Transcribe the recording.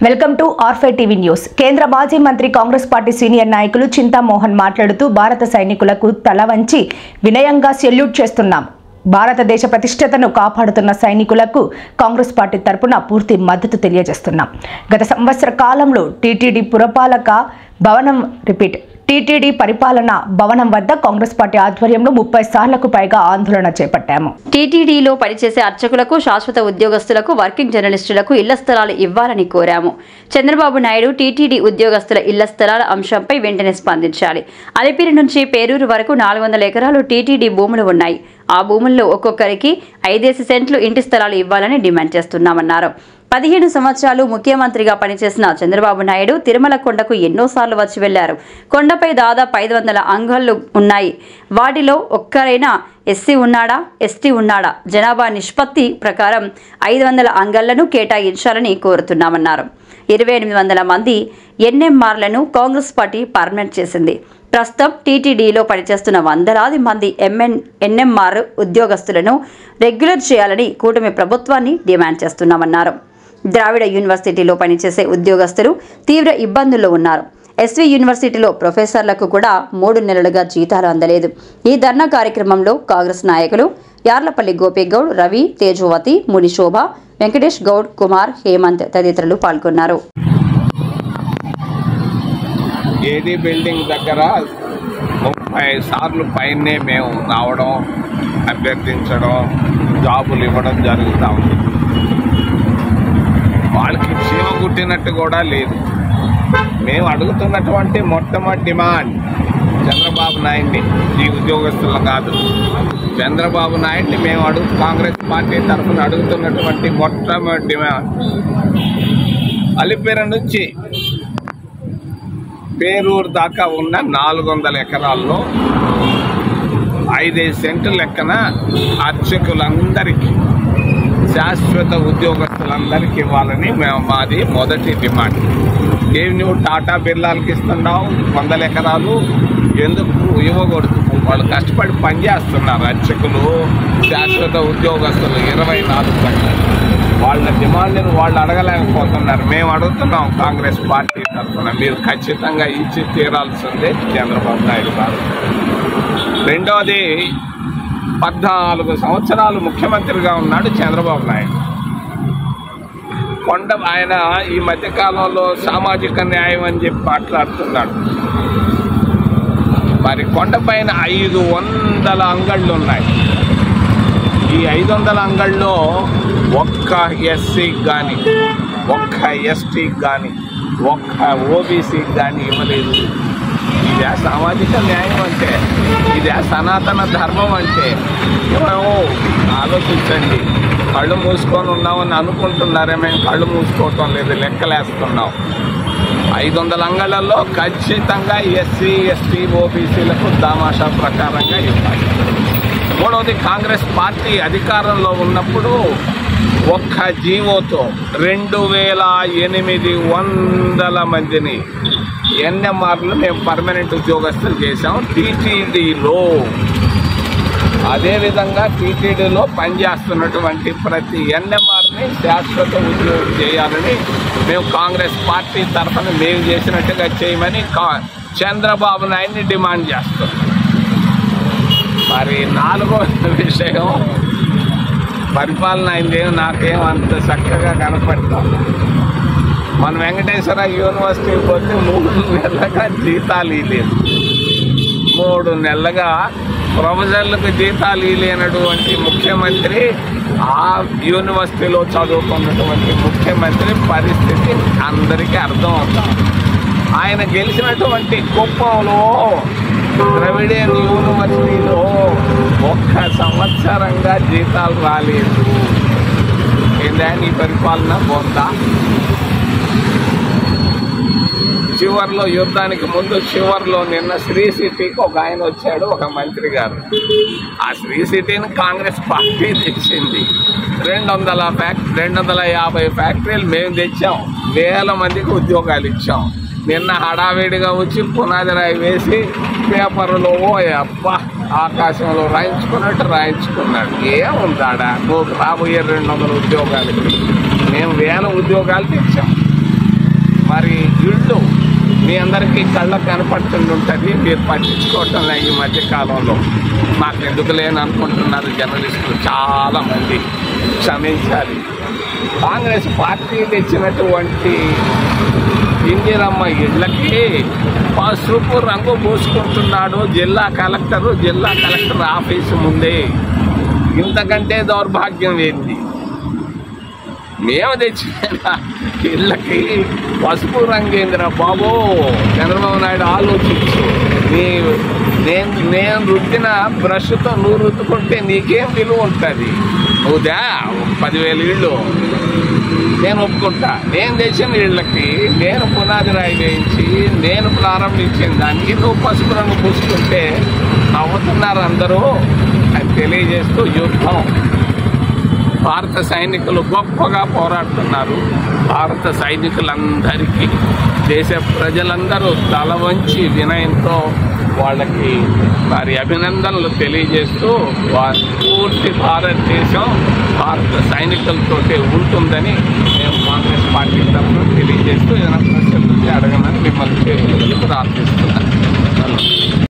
Welcome to R five TV news. కేంద్ర మాజీ మంత్రి కాంగ్రెస్ పార్టీ సీనియర్ నాయకులు చింతామోహన్ మాట్లాడుతూ భారత సైనికులకు తల వంచి వినయంగా సెల్యూట్ చేస్తున్నాం. భారతదేశ ప్రతిష్టతను కాపాడుతున్న సైనికులకు కాంగ్రెస్ పార్టీ తరపున పూర్తి మద్దతు తెలియజేస్తున్నాం. గత సంవత్సర కాలంలో టీటీడీ పరిపాలన భవనం వద్ద కాంగ్రెస్ పార్టీ ఆధ్వర్యంలో 30 సార్లకు పైగా ఆందోళన చేపట్టాము. టీటీడీలో పనిచేసే అర్చకులకు, శాశ్వత ఉద్యోగస్తులకు, వర్కింగ్ జర్నలిస్టులకు ఇళ్ల స్థలాలు ఇవ్వాలని కోరాము. చంద్రబాబు నాయుడు టీటీడీ ఉద్యోగస్తుల ఇళ్ల స్థలాల అంశంపై వెంటనే స్పందించాలి. అలిపిరి నుంచి పేరూరు వరకు 400 ఎకరాలు టీటీడీ భూములు ఉన్నాయి. ఆ భూముల్లో ఒక్కొక్కరికి 5 సెంట్లు ఇంటి స్థలాలు ఇవ్వాలని డిమాండ్ చేస్తున్నామన్నారు. 15 సంవత్సరాలు ముఖ్యమంత్రిగా పనిచేసిన చంద్రబాబు నాయుడు తిరుమల కొండకు ఎన్నోసార్లు వచ్చి వెళ్లారు. కొండపై దాదాపు 500 అంగళ్ళు ఉన్నాయి. వాటిలో ఒక్కరైనా ఎస్సీ ఉన్నాడా, ఎస్టీ ఉన్నాడా? జనాభా నిష్పత్తి ప్రకారం 500 అంగళ్లను కేటాయించాలని కోరుతున్నామన్నారు. 2800 మంది ఎన్ఎంఆర్లను కాంగ్రెస్ పార్టీ పర్మనెంట్ చేసింది. ప్రస్తుతం టీటీడీలో పనిచేస్తున్న వందలాది మంది ఎన్ఎంఆర్ ఉద్యోగస్తులను రెగ్యులర్ చేయాలని కూటమి ప్రభుత్వాన్ని డిమాండ్ చేస్తున్నామన్నారు. ద్రావిడ యూనివర్సిటీలో పనిచేసే ఉద్యోగస్తులు తీవ్ర ఇబ్బందుల్లో ఉన్నారు. ఎస్వి యూనివర్సిటీలో ప్రొఫెసర్లకు కూడా 3 నెలలుగా జీతాలు అందలేదు. ఈ ధర్నా కార్యక్రమంలో కాంగ్రెస్ నాయకులు యార్లపల్లి గోపిగౌడ్, రవి, తేజోవతి, మునిశోభ, వెంకటేష్ గౌడ్, కుమార్, హేమంత్ తదితరులు పాల్గొన్నారు. ఏడీ బిల్డింగ్ దగ్గర 30 సార్లు పైనే మేము రావడం, అభ్యర్థించడం, జాబులు ఇవ్వడం జరుగుతూ ఉంది. వాళ్ళకి చీమ కుట్టినట్టు కూడా లేదు. మేము అడుగుతున్నటువంటి మొట్టమొదటి డిమాండ్ చంద్రబాబు నాయుడిని, ఈ ఉద్యోగస్తులు కాదు, చంద్రబాబు నాయుడిని మేము కాంగ్రెస్ పార్టీ తరఫున అడుగుతున్నటువంటి మొట్టమొదటి డిమాండ్ అలిపిరి నుంచి పేరూరు దాకా ఉన్న 400 ఎకరాల్లో 5 సెంట్లు లెక్కన అర్చకులందరికీ, శాశ్వత ఉద్యోగస్తులందరికీ ఇవ్వాలని మాది మొదటి డిమాండ్. ఏమి నువ్వు టాటా బిర్లాలకి ఇస్తున్నావు 100 ఎకరాలు, ఎందుకు ఇవ్వకూడదు? వాళ్ళు కష్టపడి పనిచేస్తున్నారు. అర్చకులు, శాశ్వత ఉద్యోగస్తులు 24 గంటలు. వాళ్ళ డిమాండ్ని వాళ్ళు అడగలేకపోతున్నారు. మేము అడుగుతున్నాం కాంగ్రెస్ పార్టీ తరఫున, మీరు ఖచ్చితంగా ఇచ్చి తీరాల్సిందే చంద్రబాబు నాయుడు గారు. రెండవది, 14 సంవత్సరాలు ముఖ్యమంత్రిగా ఉన్నాడు చంద్రబాబు నాయుడు. ఆయన ఈ మధ్యకాలంలో సామాజిక న్యాయం అని చెప్పి మాట్లాడుతున్నాడు. మరి కొండపైన 500 అంగళ్ళు ఉన్నాయి. ఈ 500 అంగళ్ళలో ఒక్క ఎస్సీకి కానీ, ఒక్క ఎస్టీకి కానీ, ఒక్క ఓబీసీకి కానీ ఇవ్వలేదు. ఇదే సామాజిక న్యాయం అంటే? ఇదే సనాతన ధర్మం అంటే? మేము ఆలోచించండి. కళ్ళు మూసుకొని ఉన్నామని అనుకుంటున్నారే, మేము కళ్ళు మూసుకోవటం లేదు, లెక్కలేస్తున్నాం. 500 అంగళ్ళల్లో ఖచ్చితంగా ఎస్సీ, ఎస్టీ, ఓబీసీలకు దామాషా ప్రకారంగా ఇవ్వాలి. మూడవది, కాంగ్రెస్ పార్టీ అధికారంలో ఉన్నప్పుడు ఒక్క జీవోతో 2800 మందిని ఎన్ఎంఆర్లు మేము పర్మనెంట్ ఉద్యోగస్తులు చేశాం టీటీడీలో. అదేవిధంగా టీటీడీలో పనిచేస్తున్నటువంటి ప్రతి ఎన్ఎంఆర్ని శాశ్వత ఉద్యోగం చేయాలని మేము కాంగ్రెస్ పార్టీ తరఫున మేము చేసినట్టుగా చేయమని చంద్రబాబు నాయుడిని డిమాండ్ చేస్తాం. మరి 4వ విషయం, పరిపాలన అయిందేమో నాకేం అంత చక్కగా కనపడతాం. మన వెంకటేశ్వర యూనివర్సిటీకి పోతే 3 నెలలుగా జీతాలు ఇవ్వలేదు. 3 నెలలుగా ప్రొఫెసర్లకు జీతాలు ఇవ్వలేనటువంటి ముఖ్యమంత్రి, ఆ యూనివర్సిటీలో చదువుకున్నటువంటి ముఖ్యమంత్రి పరిస్థితి అందరికీ అర్థం అవుతాం. ఆయన గెలిచినటువంటి కుప్పంలో ద్రవిడియన్ యూనివర్సిటీలో 1 సంవత్సరంగా జీతాలు రాలేదు. ఏందా నీ పరిపాలన పోతా? చివరిలో, యుద్ధానికి ముందు చివరిలో నిన్న శ్రీ సిటీకి ఒక ఆయన వచ్చాడు, ఒక మంత్రి గారు. ఆ శ్రీ సిటీని కాంగ్రెస్ పార్టీ తెచ్చింది. 250 ఫ్యాక్టరీలు మేము తెచ్చాం, 1000 మందికి ఉద్యోగాలు ఇచ్చాం. నిన్న హడావిడిగా వచ్చి పునాది రాయి వేసి పేపర్లో ఆకాశంలో రాయించుకున్నట్టు రాయించుకున్నాడు. ఏముందాడా? నువ్వు రాబోయే 200 ఉద్యోగాలకి మేము 1000 ఉద్యోగాలు తెచ్చాం. మీ అందరికీ కళ్ళకు కనపడుతుంటుంది, మీరు పట్టించుకోవటం ఈ మధ్య కాలంలో. మాకు ఎందుకు లేని అనుకుంటున్నారు జర్నలిస్టులు చాలామంది, క్షమించాలి. కాంగ్రెస్ పార్టీ తెచ్చినటువంటి ఇందిరమ్మ ఇళ్ళకి పసుపు రంగు పూసుకుంటున్నాడు జిల్లా కలెక్టర్ ఆఫీసు ముందే. ఇంతకంటే దౌర్భాగ్యం ఏంటి? మేము తెచ్చిన ఇళ్ళకి పసుపు రంగేంద్ర బాబు, చంద్రబాబు నాయుడు ఆలోచించు. నేను రుద్దిన బ్రష్తో నువ్వు రుద్దుకుంటే నీకేం విలువ ఉంటుంది? నువ్వుదా 10,000 ఇళ్ళు నేను ఒప్పుకుంటా. నేను తెచ్చిన ఇళ్ళకి నేను పునాది రాయి వేయించి నేను ప్రారంభించిన దానికి నువ్వు పసుపు రంగు పూసుకుంటే నవ్వుతున్నారు అందరూ అని తెలియజేస్తూ యుద్ధం. భారత సైనికులు గొప్పగా పోరాడుతున్నారు. భారత సైనికులందరికీ దేశ ప్రజలందరూ తల వంచి వినయంతో వాళ్ళకి వారి అభినందనలు తెలియజేస్తూ పూర్తి భారతదేశం భారత సైనికులతోటే ఉంటుందని మేము కాంగ్రెస్ పార్టీ తరఫున తెలియజేస్తూ ఏదైనా ప్రశ్నలు అడగనని మిమ్మల్ని ప్రార్థిస్తున్నాను.